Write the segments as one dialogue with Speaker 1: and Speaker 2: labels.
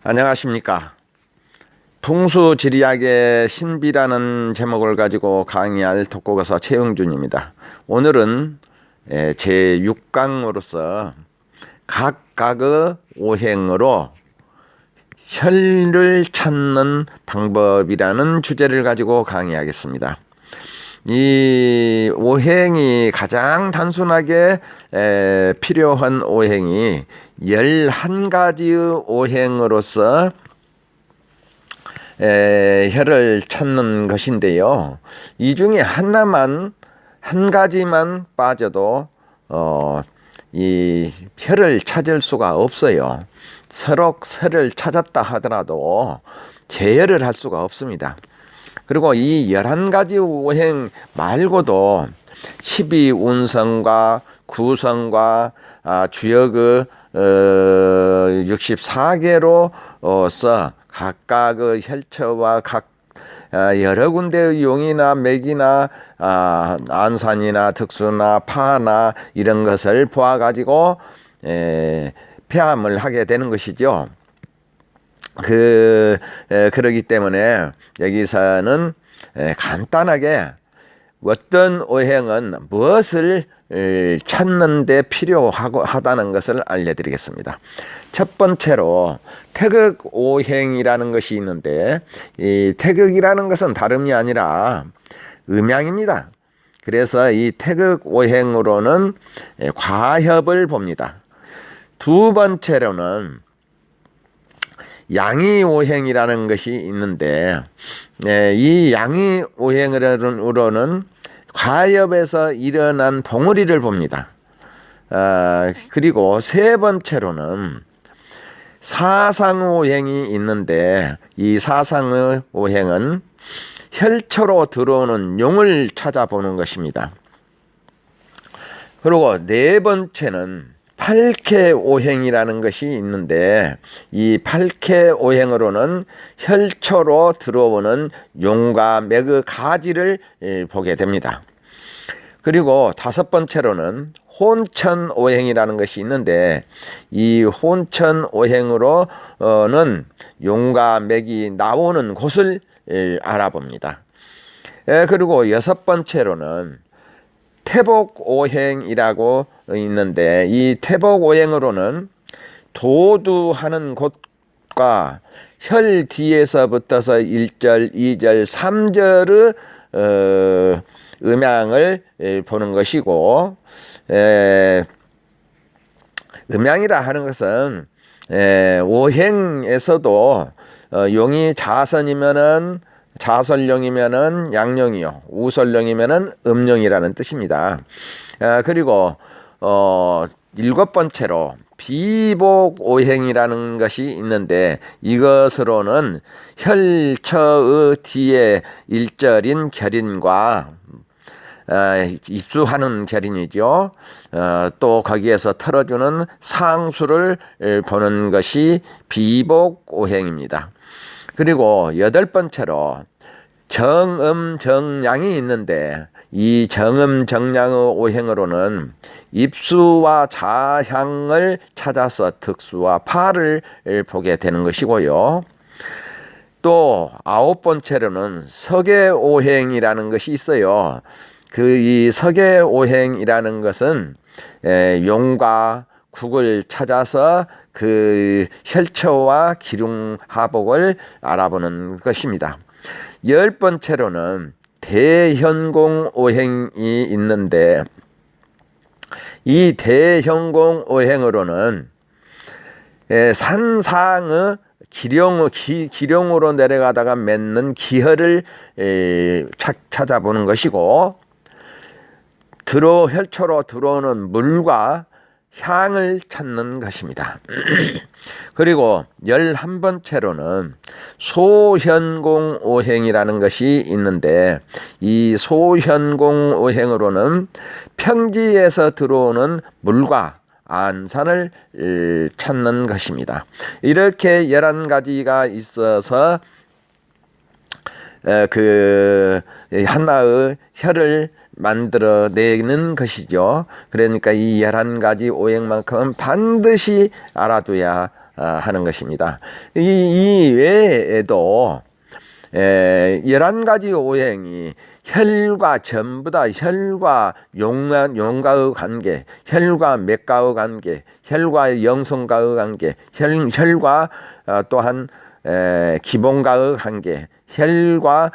Speaker 1: 안녕하십니까. 풍수지리학의 신비라는 제목을 가지고 강의할 독고거사 최영준입니다. 오늘은 제6강으로서 각각의 오행으로 혈을 찾는 방법이라는 주제를 가지고 강의하겠습니다. 이 오행이 가장 단순하게 필요한 오행이 11가지의 오행으로서 혈을 찾는 것인데요. 이 중에 한 가지만 빠져도 이 혈을 찾을 수가 없어요. 서로 혈을 찾았다 하더라도 제혈을 할 수가 없습니다. 그리고 이 11가지 오행 말고도 12운성과 구성과 주역의 64개로서 각각의 혈처와 각 여러 군데의 용이나 맥이나 안산이나 득수나 파나 이런 것을 보아가지고 폐암을 하게 되는 것이죠. 그러기 때문에 여기서는 간단하게 어떤 오행은 무엇을 찾는 데 필요하다는 것을 알려드리겠습니다. 첫 번째로 태극 오행이라는 것이 있는데, 이 태극이라는 것은 다름이 아니라 음양입니다. 그래서 이 태극 오행으로는 과협을 봅니다. 두 번째로는 양의오행이라는 것이 있는데, 이 양의오행으로는 과협에서 일어난 봉우리를 봅니다. 그리고 세 번째로는 사상오행이 있는데, 이 사상오행은 혈처로 들어오는 용을 찾아보는 것입니다. 그리고 네 번째는 팔캐오행이라는 것이 있는데, 이 팔캐오행으로는 혈처로 들어오는 용과 맥의 가지를 보게 됩니다. 그리고 다섯 번째로는 혼천오행이라는 것이 있는데, 이 혼천오행으로는 용과 맥이 나오는 곳을 알아봅니다. 그리고 여섯 번째로는 태복오행이라고 있는데, 이 태복오행으로는 도두하는 곳과 혈 뒤에서 붙어서 1절, 2절, 3절의 음양을 보는 것이고, 음양이라 하는 것은 오행에서도 용이 자선이면은 자설용이면은 양용이요, 우설용이면은 음용이라는 뜻입니다. 그리고 일곱 번째로 비복오행이라는 것이 있는데, 이것으로는 혈처의 뒤에 일절인 결인과 입수하는 결인이죠. 또 거기에서 털어주는 상수를 보는 것이 비복오행입니다. 그리고 여덟 번째로 정음정량이 있는데, 이 정음정량의 오행으로는 입수와 자향을 찾아서 득수와 파를 보게 되는 것이고요. 또 아홉 번째로는 석외오행이라는 것이 있어요. 이 석외오행이라는 것은 용과 국을 찾아서 그 혈처와 기륭하복을 알아보는 것입니다. 열 번째로는 대현공오행이 있는데, 이 대현공오행으로는 산상의 기룡으로 내려가다가 맺는 기혈을 찾아보는 것이고, 혈처로 들어오는 물과 향을 찾는 것입니다. 그리고 11번째로는 소현공오행이라는 것이 있는데, 이 소현공오행으로는 평지에서 들어오는 물과 안산을 찾는 것입니다. 이렇게 11가지가 있어서 하나의 혈을 만들어내는 것이죠. 그러니까 이 11가지 오행만큼은 반드시 알아둬야 하는 것입니다. 이 외에도 11가지 오행이 혈과 전부 다 혈과 용과의 관계, 혈과 맥과의 관계, 혈과 영성과의 관계, 혈과 또한 기본과의 관계, 혈과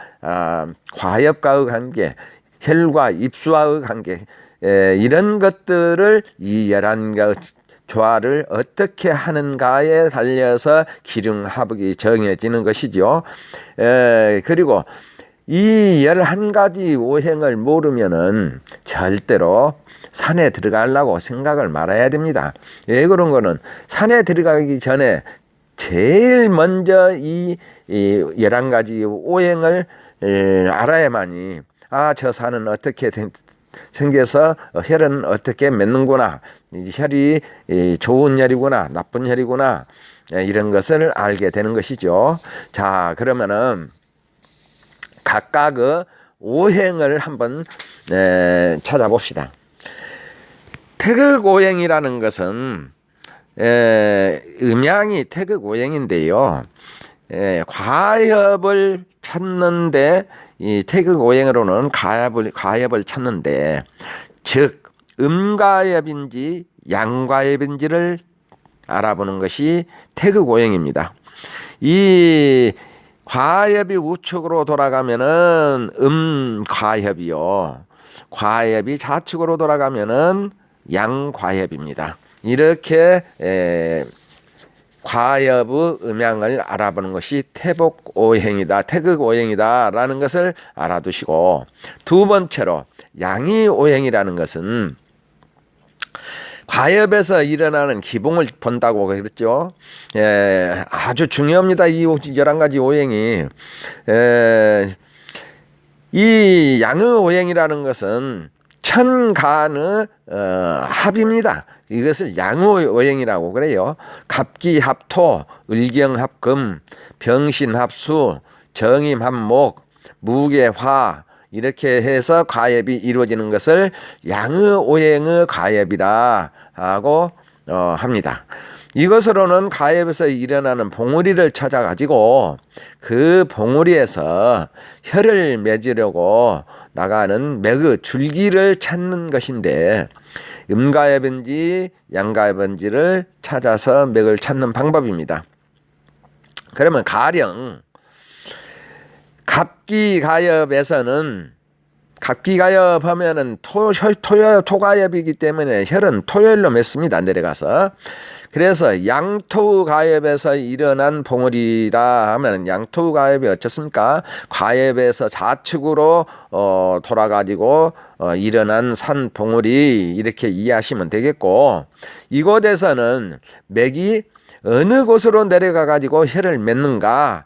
Speaker 1: 과엽과의 관계, 혈과 입수와의 관계, 이런 것들을 이 11가지 조화를 어떻게 하는가에 달려서 기륭합이 정해지는 것이죠. 그리고 이 11가지 오행을 모르면은 절대로 산에 들어가려고 생각을 말아야 됩니다. 왜 그런 거는 산에 들어가기 전에 제일 먼저 이 11가지 오행을 알아야만이 저 산은 어떻게 생겨서 혈은 어떻게 맺는구나, 혈이 좋은 혈이구나 나쁜 혈이구나, 이런 것을 알게 되는 것이죠. 자, 그러면은 각각 그 오행을 한번 찾아봅시다. 태극오행이라는 것은 음양이 태극오행인데요, 과엽을 찾는데 이 태극오행으로는 과엽을 찾는데, 즉 음과엽인지 양과엽인지를 알아보는 것이 태극오행입니다. 이 과엽이 우측으로 돌아가면은 음과엽이요, 과엽이 좌측으로 돌아가면은 양과엽입니다. 이렇게 과엽의 음양을 알아보는 것이 태극오행이다 라는 것을 알아두시고, 두 번째로 양의오행이라는 것은 과엽에서 일어나는 기봉을 본다고 그랬죠. 아주 중요합니다. 이 11가지 오행이. 이 양의오행이라는 것은 천간의 합입니다. 이것을 양의오행이라고 그래요. 갑기합토, 을경합금, 병신합수, 정임합목, 무게화, 이렇게 해서 과엽이 이루어지는 것을 양의오행의 과엽이라 하고 합니다. 이것으로는 과엽에서 일어나는 봉우리를 찾아가지고 그 봉우리에서 혈을 맺으려고 나가는 맥의 줄기를 찾는 것인데, 음과엽인지 양과엽인지를 찾아서 맥을 찾는 방법입니다. 그러면 가령 갑기가엽에서는, 갑기가엽 하면은 토가엽이기 때문에 혈은 토요일로 맺습니다. 내려가서. 그래서 양토가엽에서 일어난 봉우리라 하면 양토가엽이 어떻습니까? 가엽에서 좌측으로 돌아가지고 일어난 산 봉우리, 이렇게 이해하시면 되겠고, 이곳에서는 맥이 어느 곳으로 내려가 가지고 혈을 맺는가,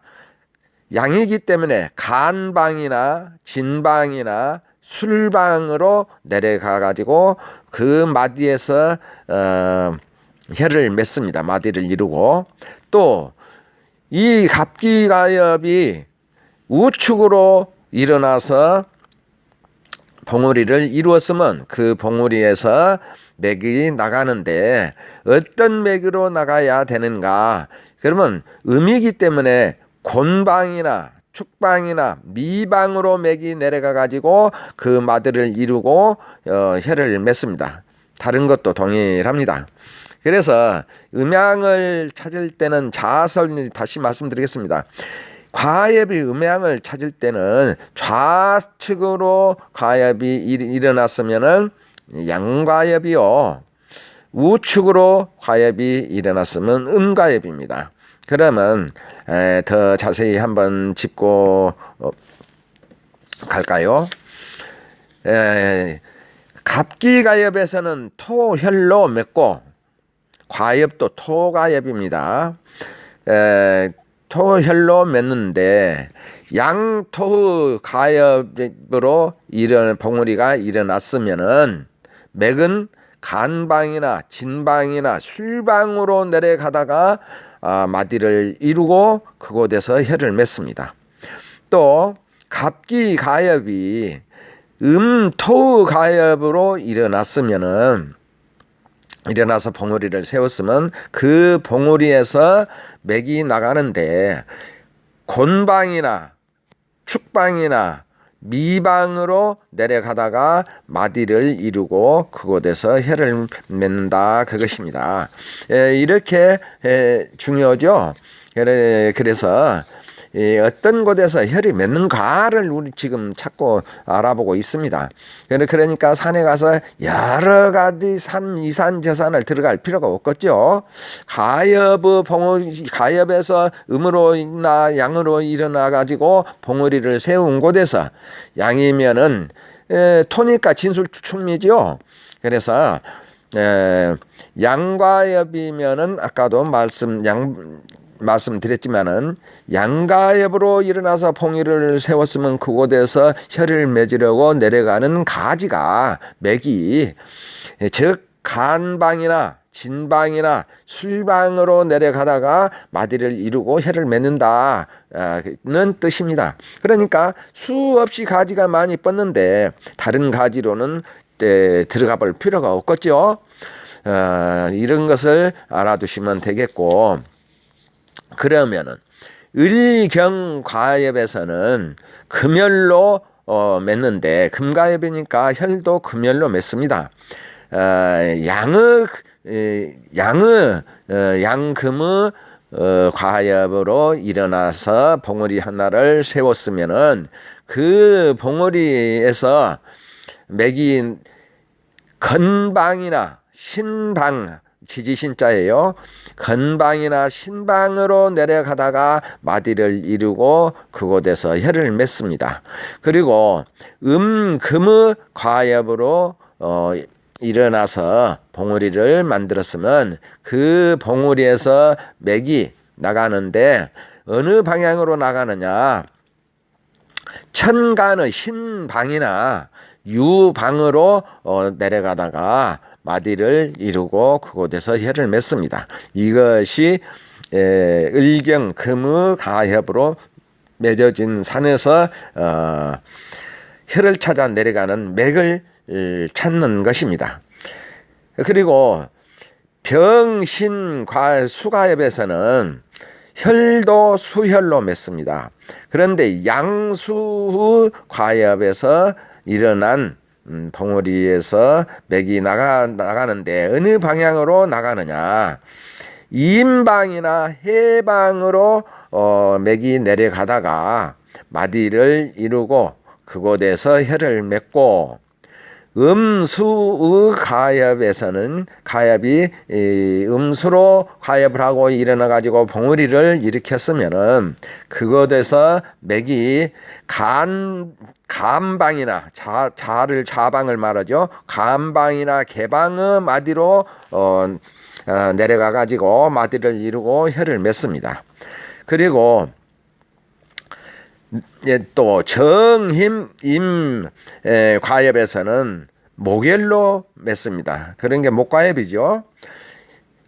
Speaker 1: 양이기 때문에 간방이나 진방이나 술방으로 내려가 가지고 그 마디에서 혈을 맺습니다. 마디를 이루고, 또 이 갑기가엽이 우측으로 일어나서 봉우리를 이루었으면 그 봉우리에서 맥이 나가는데 어떤 맥으로 나가야 되는가? 그러면 음이기 때문에 곤방이나 축방이나 미방으로 맥이 내려가 가지고 그 마디를 이루고 혈을 맺습니다. 다른 것도 동일합니다. 그래서 음양을 찾을 때는 자설, 다시 말씀드리겠습니다. 과엽이 음양을 찾을 때는 좌측으로 과엽이 일어났으면은 양과엽이요, 우측으로 과엽이 일어났으면 음과엽입니다. 그러면 더 자세히 한번 짚고 갈까요? 갑기가엽에서는 토혈로 맺고, 과엽도 토가엽입니다. 토혈로 맺는데 양토 가엽으로 봉우리가 일어났으면은 맥은 간방이나 진방이나 술방으로 내려가다가 마디를 이루고 그곳에서 혈을 맺습니다. 또 갑기가엽이 토가엽으로 일어났으면은 일어나서 봉우리를 세웠으면 그 봉우리에서 맥이 나가는데 곤방이나 축방이나 미방으로 내려가다가 마디를 이루고 그곳에서 혀를 맺는다, 그것입니다. 이렇게 중요하죠. 그래서 어떤 곳에서 혀를 맺는가를 우리 지금 찾고 알아보고 있습니다. 그러니까 산에 가서 여러 가지 산, 이산, 저산을 들어갈 필요가 없겠죠. 가엽에서 음으로나 양으로 일어나 가지고 봉우리를 세운 곳에서, 양이면은 토니까 진술충미죠. 그래서 양과엽이면은 아까도 말씀드렸지만은 양가엽으로 일어나서 봉우리를 세웠으면 그곳에서 혀를 맺으려고 내려가는 가지가, 맥이, 즉 간방이나 진방이나 술방으로 내려가다가 마디를 이루고 혀를 맺는다는 뜻입니다. 그러니까 수없이 가지가 많이 뻗는데 다른 가지로는 들어가 볼 필요가 없겠죠. 이런 것을 알아두시면 되겠고, 그러면은 을경과엽에서는 금열로 맺는데, 금가엽이니까 혈도 금열로 맺습니다. 양금의 과엽으로 일어나서 봉우리 하나를 세웠으면은 그 봉우리에서 맥이 건방이나 신방, 지지신자예요. 건방이나 신방으로 내려가다가 마디를 이루고 그곳에서 혀를 맺습니다. 그리고 금의 과엽으로 일어나서 봉우리를 만들었으면 그 봉우리에서 맥이 나가는데 어느 방향으로 나가느냐, 천간의 신방이나 유방으로 내려가다가 마디를 이루고 그곳에서 혀를 맺습니다. 이것이 을경 금의 가엽으로 맺어진 산에서 혀를 찾아 내려가는 맥을 찾는 것입니다. 그리고 병신 수가엽에서는 혈도 수혈로 맺습니다. 그런데 양수의 과엽에서 일어난 봉우리에서 맥이 나가는데 어느 방향으로 나가느냐, 임방이나 해방으로 맥이 내려가다가 마디를 이루고 그곳에서 혀를 맺고, 음수의 가엽에서는 가엽이 음수로 가엽을 하고 일어나 가지고 봉우리를 일으켰으면은 그곳에서 맥이 간방이나 자방을 말하죠. 간방이나 개방의 마디로 내려가 가지고 마디를 이루고 혀를 맺습니다. 그리고 또 정힘 과엽에서는 목열로 맺습니다. 그런 게 목과엽이죠.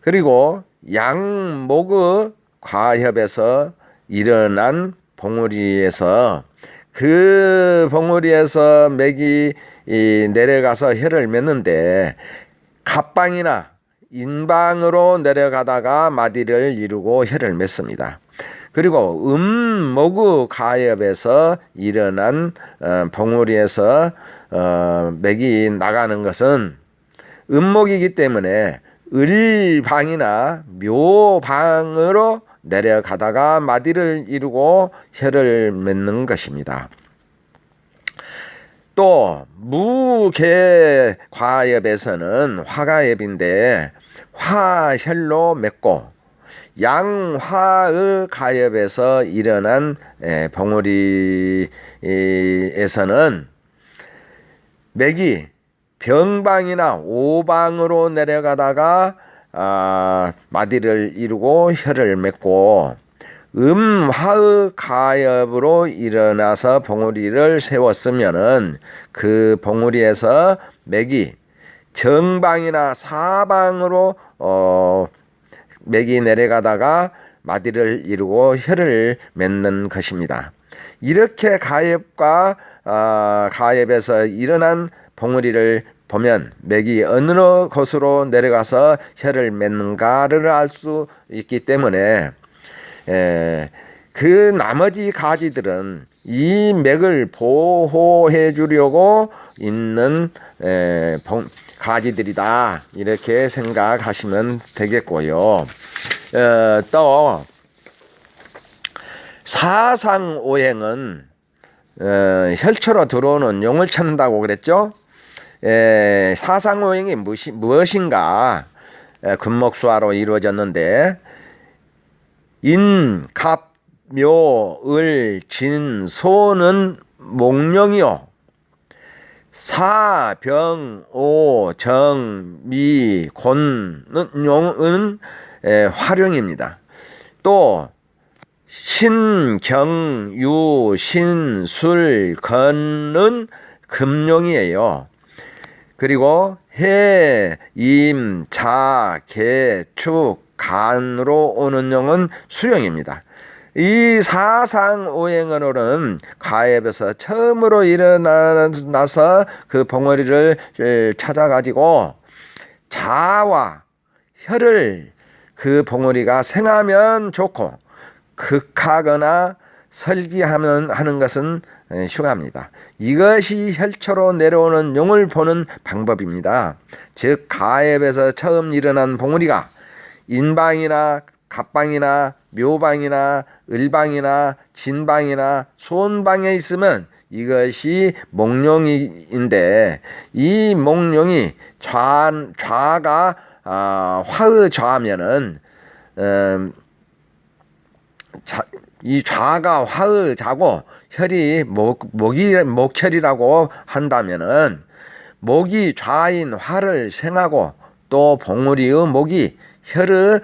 Speaker 1: 그리고 양목의 과엽에서 일어난 봉우리에서 그 봉우리에서 맥이 내려가서 혀를 맺는데 갑방이나 인방으로 내려가다가 마디를 이루고 혀를 맺습니다. 그리고 목의 가엽에서 일어난 봉우리에서 맥이 나가는 것은 음목이기 때문에 을방이나 묘방으로 내려가다가 마디를 이루고 혀를 맺는 것입니다. 또 무개 과엽에서는 화가엽인데 화혈로 맺고, 양화의 가엽에서 일어난 봉우리에서는 맥이 병방이나 오방으로 내려가다가 마디를 이루고 혀를 맺고, 음화의 가엽으로 일어나서 봉우리를 세웠으면은 그 봉우리에서 맥이 정방이나 사방으로 맥이 내려가다가 마디를 이루고 혀를 맺는 것입니다. 이렇게 가엽과 가엽에서 일어난 봉우리를 보면 맥이 어느 곳으로 내려가서 혀를 맺는가를 알 수 있기 때문에 그 나머지 가지들은 이 맥을 보호해 주려고 있는 가지들이다, 이렇게 생각하시면 되겠고요. 또 사상오행은 혈초로 들어오는 용을 찾는다고 그랬죠. 사상오행이 무엇인가? 금목수화로 이루어졌는데 인, 갑, 묘, 을, 진, 소는 목령이요, 사, 병, 오, 정, 미, 곤은 용은 화룡입니다. 또 신, 경, 유, 신, 술, 건은 금룡이에요. 그리고 해, 임, 자, 개, 축, 간으로 오는 용은 수령입니다. 이 사상오행으로는 가heb에서 처음으로 일어나서 그 봉오리를 찾아가지고 자와 혀를 그 봉오리가 생하면 좋고 극하거나 설기하는 것은 흉합니다. 이것이 혈초로 내려오는 용을 보는 방법입니다. 즉 가heb에서 처음 일어난 봉오리가 인방이나 갑방이나 묘방이나 을방이나 진방이나 소원방에 있으면 이것이 목룡인데, 이 목룡이 좌가 화의 좌면은 이 좌가 화의 좌고 혈이 목혈이라고 한다면은 목이 좌인 화를 생하고 또 봉오리의 목이 혈의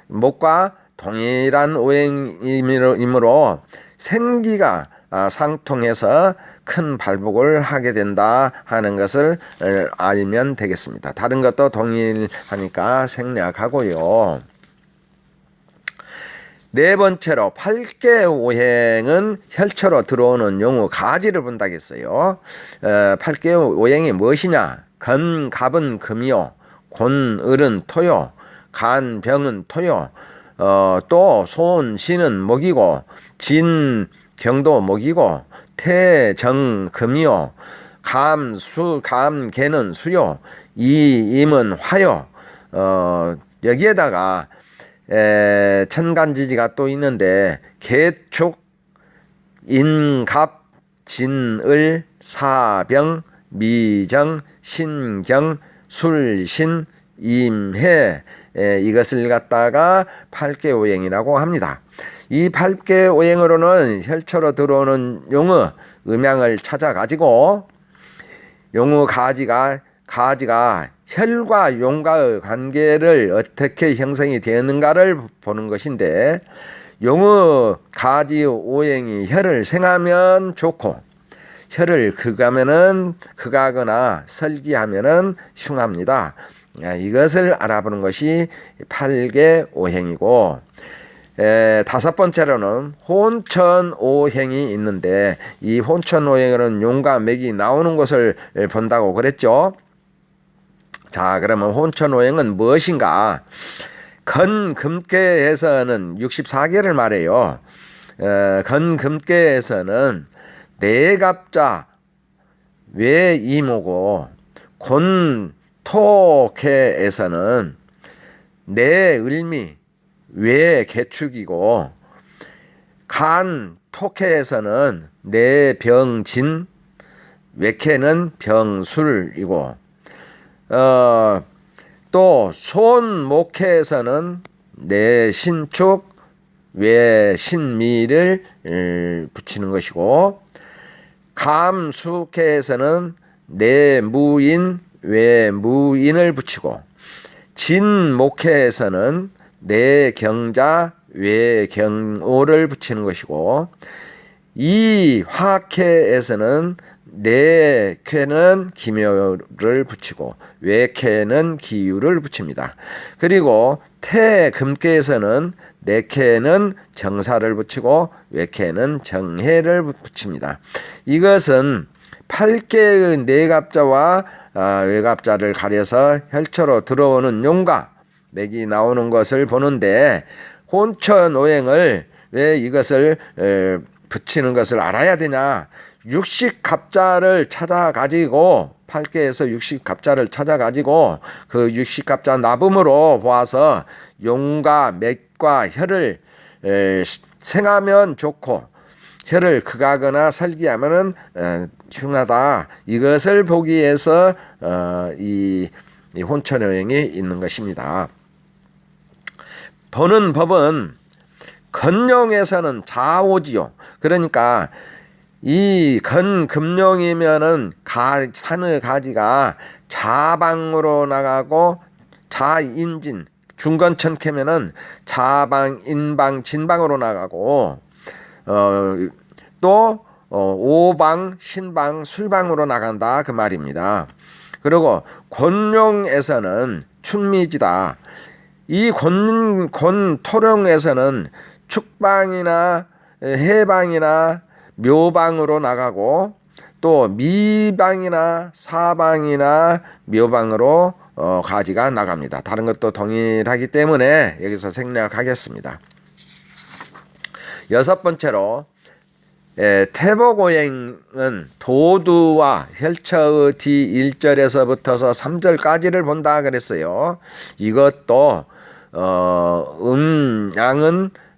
Speaker 1: 목과 동일한 오행이므로 생기가 상통해서 큰 발복을 하게 된다 하는 것을 알면 되겠습니다. 다른 것도 동일하니까 생략하고요. 네 번째로 8개 오행은 혈초로 들어오는 용의 가지를 본다겠어요. 8개 오행이 무엇이냐? 건, 갑은 금이요, 곤, 을은 토요, 간, 병은 토요, 또 소은, 신은 목이고, 진, 경도 목이고, 태, 정, 금이요, 감, 개는 수요, 임은 화요. 여기에다가 천간지지가 또 있는데 개축, 인갑, 진을, 사병, 미정, 신경, 술신, 임해, 이것을 갖다가 8개 오행이라고 합니다. 이 8개 오행으로는 혈초로 들어오는 용의 음양을 찾아가지고 용의 가지가 혈과 용과의 관계를 어떻게 형성이 되었는가를 보는 것인데, 용의 가지 오행이 혈을 생하면 좋고 혈을 극하거나 설기하면은 흉합니다. 이것을 알아보는 것이 8개 오행이고, 다섯 번째로는 혼천오행이 있는데, 이 혼천오행은 용과 맥이 나오는 것을 본다고 그랬죠. 자, 그러면 혼천오행은 무엇인가? 건금계에서는 64개를 말해요. 건금계에서는 내갑자 외이모고, 곤토계에서는 내을미 외개축이고, 간토계에서는 내병진 외케는 병술이고, 또 손목회에서는 내신축 외신미를 붙이는 것이고, 감수회에서는 내무인 외무인을 붙이고, 진목회에서는 내경자 외경오를 붙이는 것이고, 이화회에서는 내쾌는 기묘를 붙이고 외쾌는 기유를 붙입니다. 그리고 태금계에서는 내쾌는 정사를 붙이고 외쾌는 정해를 붙입니다. 이것은 8개의 내갑자와 외갑자를 가려서 혈처로 들어오는 용과 맥이 나오는 것을 보는데 혼천오행을 왜 이것을 붙이는 것을 알아야 되냐. 육식갑자를 찾아가지고 8개에서 육식갑자를 찾아가지고 그 육식갑자 나붐으로 보아서 용과 맥과 혈을 생하면 좋고 혈을 극하거나 설기하면은 흉하다. 이것을 보기 위해서 이 혼천오행이 있는 것입니다. 보는 법은 건용에서는 좌오지요. 그러니까 이 금용이면은 산의 가지가 좌방으로 나가고 좌인진 중건천캐면은 좌방, 인방, 진방으로 나가고 또 오방, 신방, 술방으로 나간다 그 말입니다. 그리고 곤용에서는 충미지다. 이 토령에서는 축방이나 해방이나 묘방으로 나가고 또 미방이나 사방이나 묘방으로 가지가 나갑니다. 다른 것도 동일하기 때문에 여기서 생략하겠습니다. 여섯 번째로 태복오행은 도두와 혈처의 뒤 1절에서부터서 3절까지를 본다 그랬어요. 이것도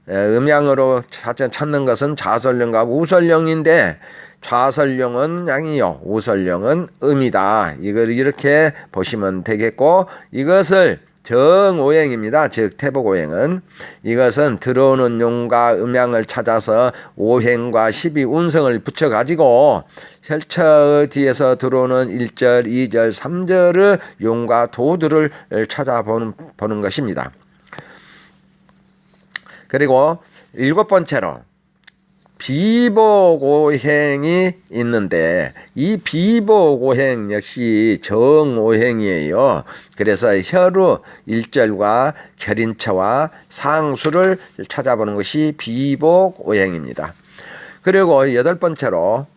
Speaker 1: 음양으로 찾는 것은 좌설령과 우설령인데 좌설령은 양이요 우설령은 음이다. 이걸 이렇게 보시면 되겠고 이것을 정오행입니다. 즉 태복오행은 이것은 들어오는 용과 음양을 찾아서 오행과 12운성을 붙여가지고 혈처 뒤에서 들어오는 1절, 2절, 3절의 용과 도들을 찾아보는 것입니다. 그리고 일곱 번째로 비복오행이 있는데 이 비복오행 역시 정오행이에요. 그래서 혈의 1절과 결인처와 상수를 찾아보는 것이 비복오행입니다. 그리고 여덟 번째로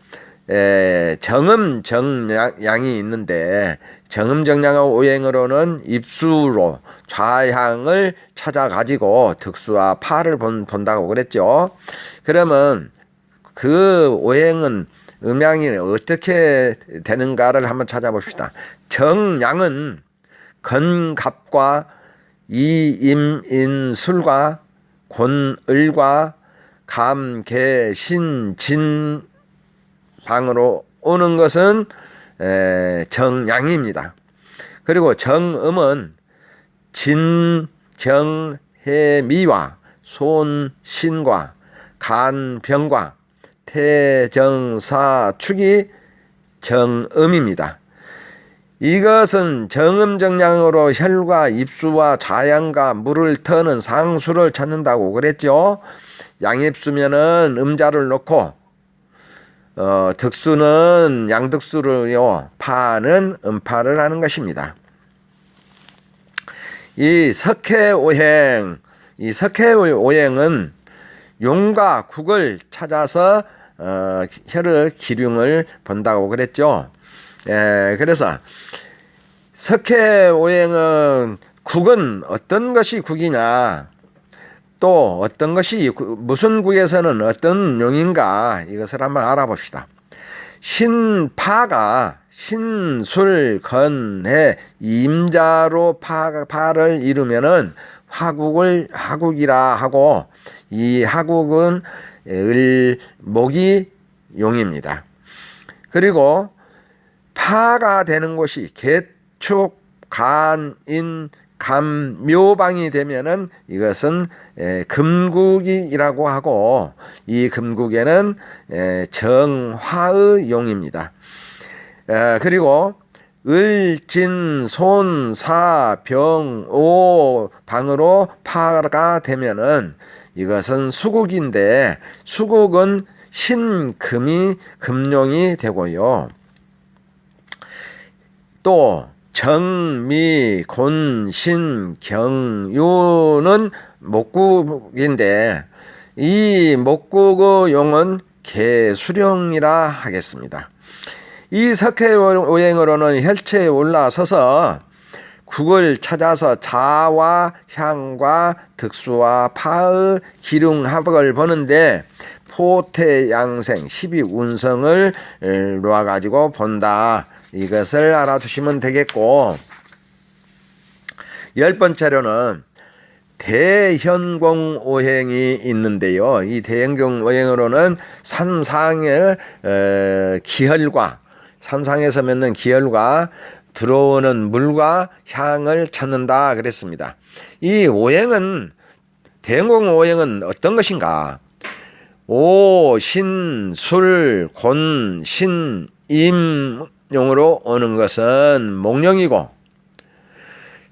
Speaker 1: 정음정양이 있는데 정음정양의 오행으로는 입수로 좌향을 찾아가지고 득수와 파를 본다고 그랬죠. 그러면 그 오행은 음양이 어떻게 되는가를 한번 찾아봅시다. 정양은 건갑과 이임인술과 곤을과 감개신진 방으로 오는 것은 정양입니다. 그리고 정음은 진경해미와 손신과 간병과 태정사축이 정음입니다. 이것은 정음정양으로 혈과 입수와 좌양과 물을 터는 상수를 찾는다고 그랬죠. 양입수면은 음자를 놓고 득수는 양득수로요, 파는 음파를 하는 것입니다. 이 석회오행은 용과 국을 찾아서 혈의 기륭을 본다고 그랬죠. 그래서 석회오행은 국은 어떤 것이 국이냐, 또 어떤 것이 무슨 국에서는 어떤 용인가, 이것을 한번 알아봅시다. 신파가 신술건해 임자로 파를 이루면은 화국이라 하고, 이 화국은 을목이 용입니다. 그리고 파가 되는 곳이 개축, 간, 인, 감, 묘방이 되면은 이것은 금국이라고 하고, 이 금국에는 정화의 용입니다. 그리고 을, 진, 손, 사, 병, 오 방으로 파가 되면은 이것은 수국인데, 수국은 신금이 금용이 되고요. 또 정미, 곤, 신, 경, 요는 목국인데 이 목국의 용은 개수령이라 하겠습니다. 이 석회오행으로는 혈체에 올라서서 국을 찾아서 자와 향과 득수와 파의 기륭합을 보는데 포태양생 12운성을 놓아가지고 본다. 이것을 알아두시면 되겠고, 10번째로는 대현공오행이 있는데요. 이 대현공오행으로는 산상의 기혈과, 산상에서 맺는 기혈과 들어오는 물과 향을 찾는다 그랬습니다. 이 오행은, 대현공오행은 어떤 것인가? 오, 신, 술, 곤, 신, 임용으로 오는 것은 목령이고,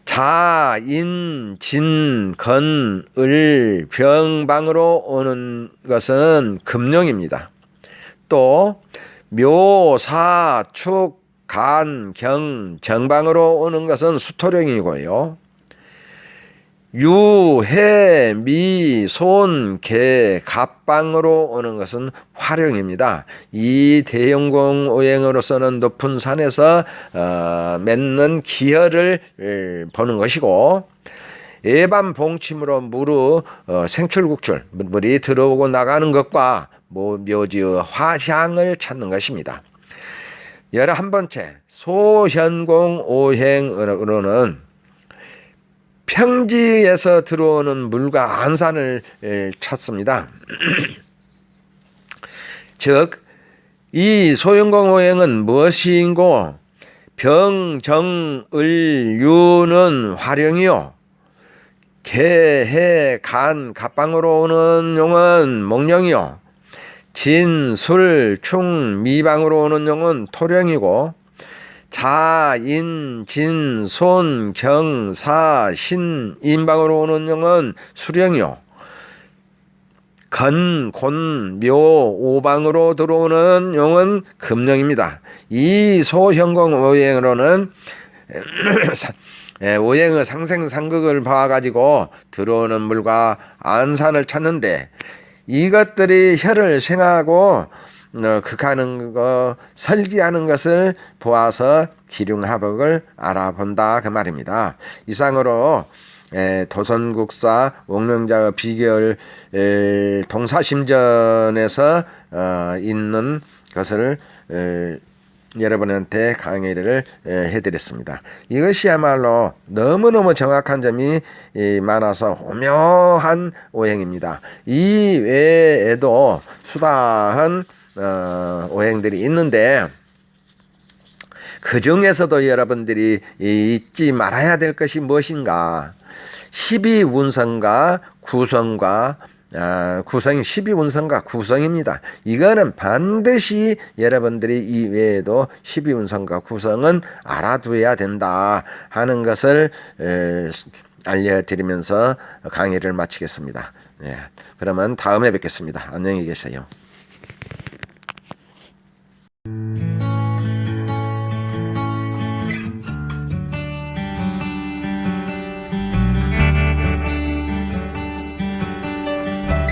Speaker 1: 자, 인, 진, 건, 을, 병방으로 오는 것은 금령입니다. 또 묘, 사, 축, 간, 경, 정방으로 오는 것은 수토령이고요. 유, 해, 미, 손, 개, 갑방으로 오는 것은 화령입니다. 이 대현공오행으로서는 높은 산에서 맺는 기혈을 보는 것이고, 예반 봉침으로 무르 생출국출, 물이 들어오고 나가는 것과 묘지의 화향을 찾는 것입니다. 11번째, 소현공오행으로는 평지에서 들어오는 물과 안산을 찾습니다. 즉, 이 소현공오행은 무엇인고, 병, 정, 을, 유는 화령이요, 개, 해, 간, 갑방으로 오는 용은 목령이요, 진, 술, 충, 미방으로 오는 용은 토령이고, 자, 인, 진, 손, 경, 사, 신, 임방으로 오는 용은 수령이요, 건, 곤, 묘, 오방으로 들어오는 용은 금령입니다. 이 소현공오행으로는 오행의 상생상극을 봐가지고 들어오는 물과 안산을 찾는데, 이것들이 혈을 생하고 극하는 거, 설기하는 것을 보아서 기륭합을 알아본다 그 말입니다. 이상으로 도선국사 옥령자의 비결 동사심전에서 있는 것을 여러분한테 강의를 해드렸습니다. 이것이야말로 너무너무 정확한 점이 많아서 오묘한 오행입니다. 이 외에도 수다한 오행들이 있는데, 그 중에서도 여러분들이 잊지 말아야 될 것이 무엇인가? 12운성과 구성과 구성이 12운성과 구성입니다. 이거는 반드시 여러분들이 이외에도 12운성과 구성은 알아두어야 된다 하는 것을 알려드리면서 강의를 마치겠습니다. 그러면 다음에 뵙겠습니다. 안녕히 계세요.